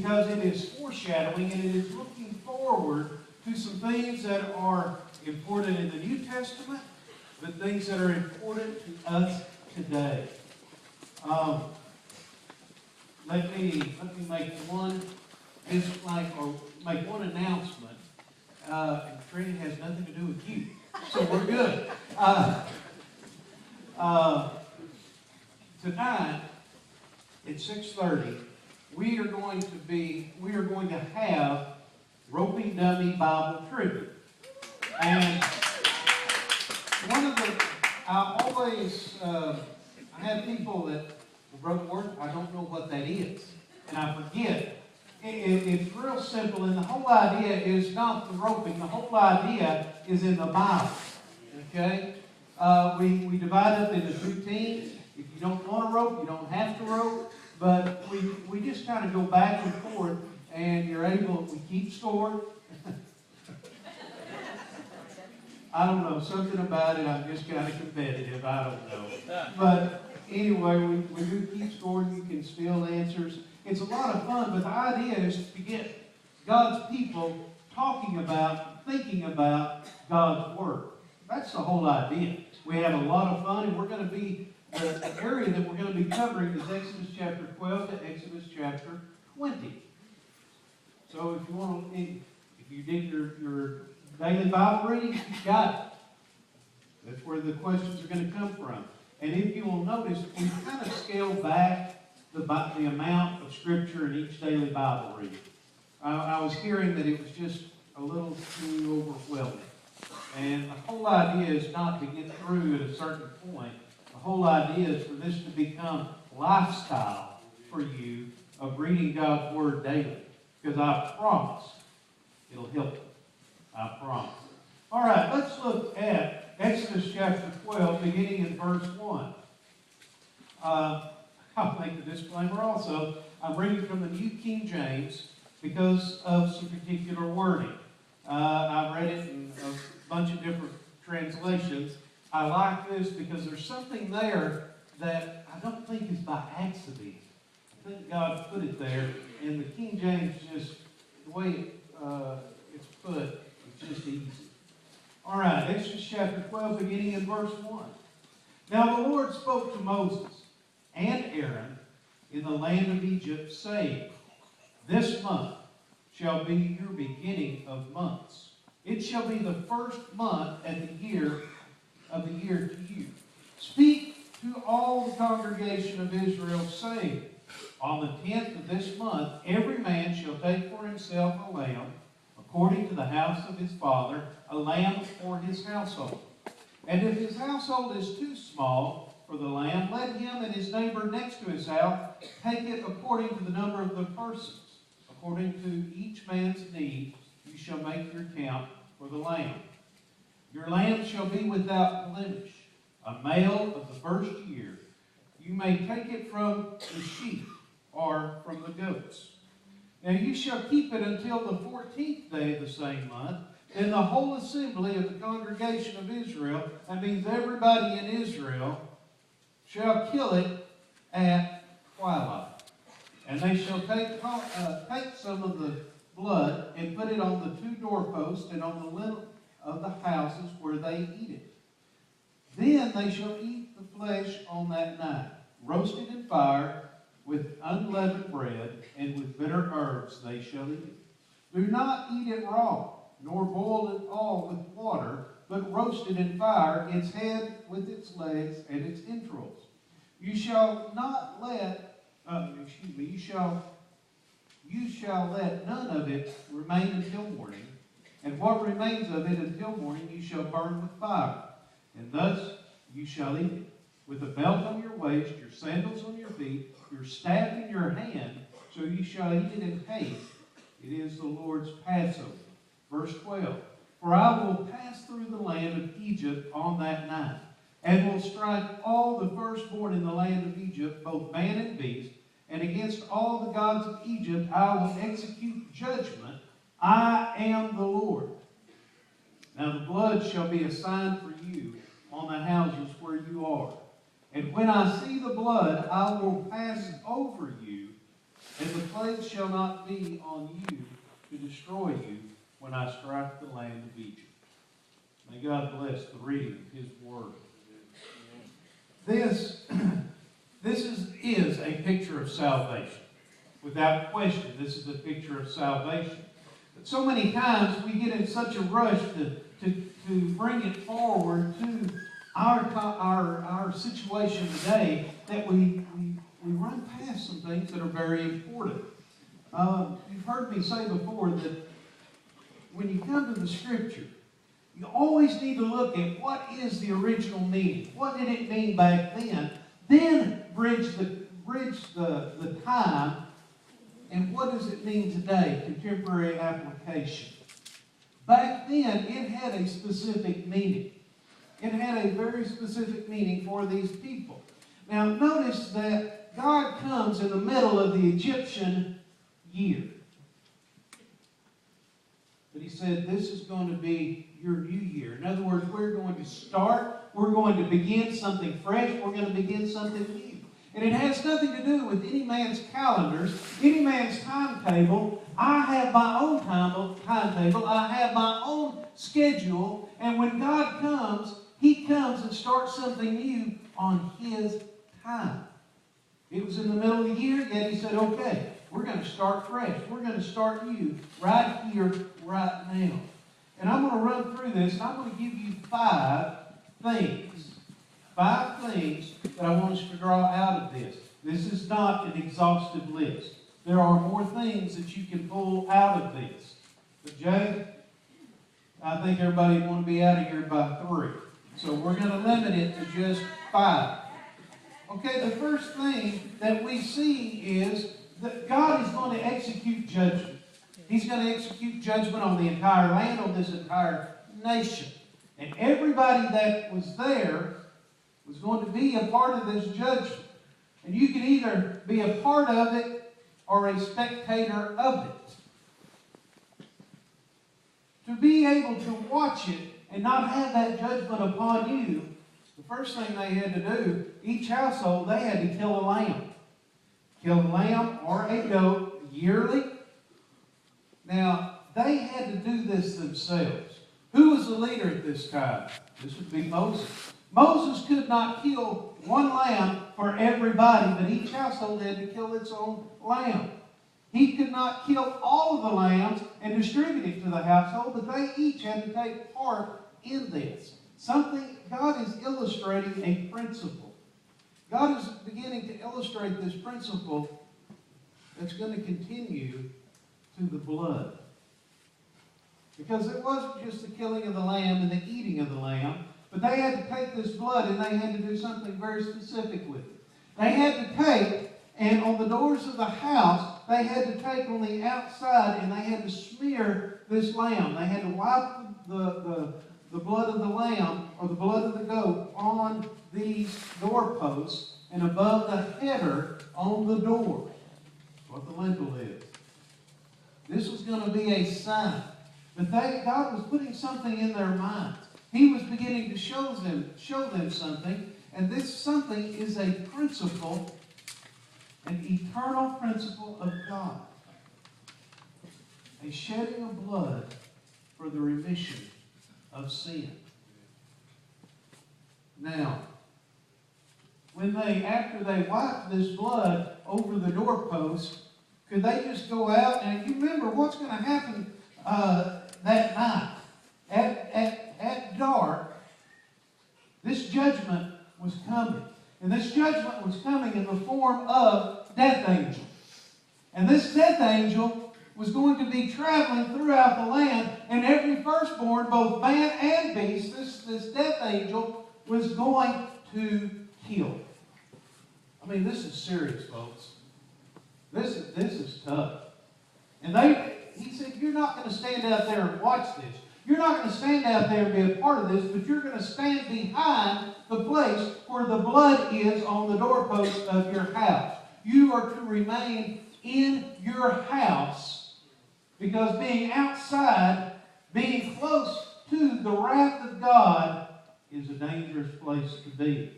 because it is foreshadowing and it is looking forward to some things that are important in the New Testament, but things that are important to us today. Let me make one make one announcement. And Trini has nothing to do with you, so we're good. Tonight at 6:30, we are going to have Roping Dummy Bible Tribute. And I have people that, well, Brother Werth, I don't know what that is, and I forget. It's real simple, and the whole idea is not the roping. The whole idea is in the Bible. Okay? We divide up into 2 teams. If you don't want to rope, you don't have to rope. But we just kind of go back and forth, and we keep score. I don't know, something about it, I'm just kind of competitive, I don't know. But anyway, we do keep scoring, you can steal answers. It's a lot of fun, but the idea is to get God's people talking about, thinking about God's Word. That's the whole idea. We have a lot of fun, and we're going to be, the area that we're going to be covering is Exodus chapter 12 to Exodus chapter 20. So if you did your daily Bible reading, you got it. That's where the questions are going to come from. And if you will notice, we kind of scaled back the amount of Scripture in each daily Bible reading. I was hearing that it was just a little too overwhelming. And the whole idea is not to get through at a certain point. The whole idea is for this to become lifestyle for you of reading God's Word daily. Because I promise it'll help you. I promise. All right, let's look at Exodus chapter 12, beginning in verse 1. I'll make the disclaimer also. I'm reading from the New King James because of some particular wording. I've read it in a bunch of different translations. I like this because there's something there that I don't think is by accident. I think God put it there, and the King James just, the way it's put, it's just easy. All right, Exodus chapter 12, beginning in verse 1. Now the Lord spoke to Moses and Aaron in the land of Egypt, saying, This month shall be your beginning of months. It shall be the first month of the year to you. Speak to all the congregation of Israel, saying, On the 10th of this month, every man shall take for himself a lamb, according to the house of his father, a lamb for his household. And if his household is too small for the lamb, let him and his neighbor next to his house take it according to the number of the persons. According to each man's need, you shall make your count for the lamb. Your lamb shall be without blemish, a male of the first year. You may take it from the sheep or from the goats. Now you shall keep it until the 14th day of the same month. Then the whole assembly of the congregation of Israel, that means everybody in Israel, shall kill it at twilight. And they shall take some of the blood and put it on the 2 doorposts and on the lintel of the houses where they eat it. Then they shall eat the flesh on that night, roasted in fire with unleavened bread, and with bitter herbs they shall eat it. Do not eat it raw, nor boil it all with water, but roast it in fire, its head with its legs and its entrails. You shall not let, you shall let none of it remain until morning, and what remains of it until morning you shall burn with fire. And thus you shall eat it, with a belt on your waist, your sandals on your feet, your staff in your hand, so you shall eat it in haste. It is the Lord's Passover. Verse 12. For I will pass through the land of Egypt on that night, and will strike all the firstborn in the land of Egypt, both man and beast, and against all the gods of Egypt I will execute judgment. I am the Lord. Now the blood shall be a sign for you on the houses where you are. And when I see the blood, I will pass over you, and the plague shall not be on you to destroy you when I strike the land of Egypt. May God bless the reading of His Word. This is a picture of salvation. Without question, this is a picture of salvation. But so many times we get in such a rush to bring it forward to our situation today that we run past some things that are very important. You've heard me say before that when you come to the Scripture, you always need to look at what is the original meaning. What did it mean back then? Then bridge the time, and what does it mean today? Contemporary application. Back then, it had a specific meaning. It had a very specific meaning for these people. Now, notice that God comes in the middle of the Egyptian year. But He said, this is going to be your new year. In other words, we're going to start. We're going to begin something fresh. We're going to begin something new. And it has nothing to do with any man's calendars, any man's timetable. I have my own timetable. I have my own schedule. And when God comes, He comes and starts something new on His time. It was in the middle of the year, yet He said, okay, we're going to start fresh. We're going to start new right here, right now. And I'm going to run through this, and I'm going to give you 5 things. 5 things that I want us to draw out of this. This is not an exhaustive list. There are more things that you can pull out of this. But Jay, I think everybody want to be out of here by 3. So we're going to limit it to just 5. Okay, the first thing that we see is that God is going to execute judgment. He's going to execute judgment on the entire land, on this entire nation. And everybody that was there was going to be a part of this judgment. And you can either be a part of it or a spectator of it. To be able to watch it and not have that judgment upon you, the first thing they had to do, each household, they had to kill a lamb. Kill a lamb or a goat yearly. Now, they had to do this themselves. Who was the leader at this time? This would be Moses. Moses could not kill one lamb for everybody, but each household had to kill its own lamb. He could not kill all of the lambs and distribute it to the household, but they each had to take part in this. God is illustrating a principle. God is beginning to illustrate this principle that's going to continue to the blood. Because it wasn't just the killing of the lamb and the eating of the lamb, but they had to take this blood and they had to do something very specific with it. They had to take, and on the doors of the house, they had to take on the outside and they had to smear this lamb. They had to wipe the blood of the lamb or the blood of the goat on these doorposts and above the header on the door. That's what the lintel is. This was going to be a sign. But God was putting something in their minds. He was beginning to show them something. And this something is a principle, an eternal principle of God. A shedding of blood for the remission of sin. Now, after they wiped this blood over the doorpost, could they just go out? And you remember what's going to happen that night. At dark, this judgment was coming. And this judgment was coming in the form of death angel. And this death angel was going to be traveling throughout the land, and every firstborn, both man and beast, this death angel was going to kill. I mean, this is serious, folks. This is tough. And he said, you're not going to stand out there and watch this. You're not going to stand out there and be a part of this, but you're going to stand behind the place where the blood is on the doorpost of your house. You are to remain in your house, because being outside, being close to the wrath of God, is a dangerous place to be.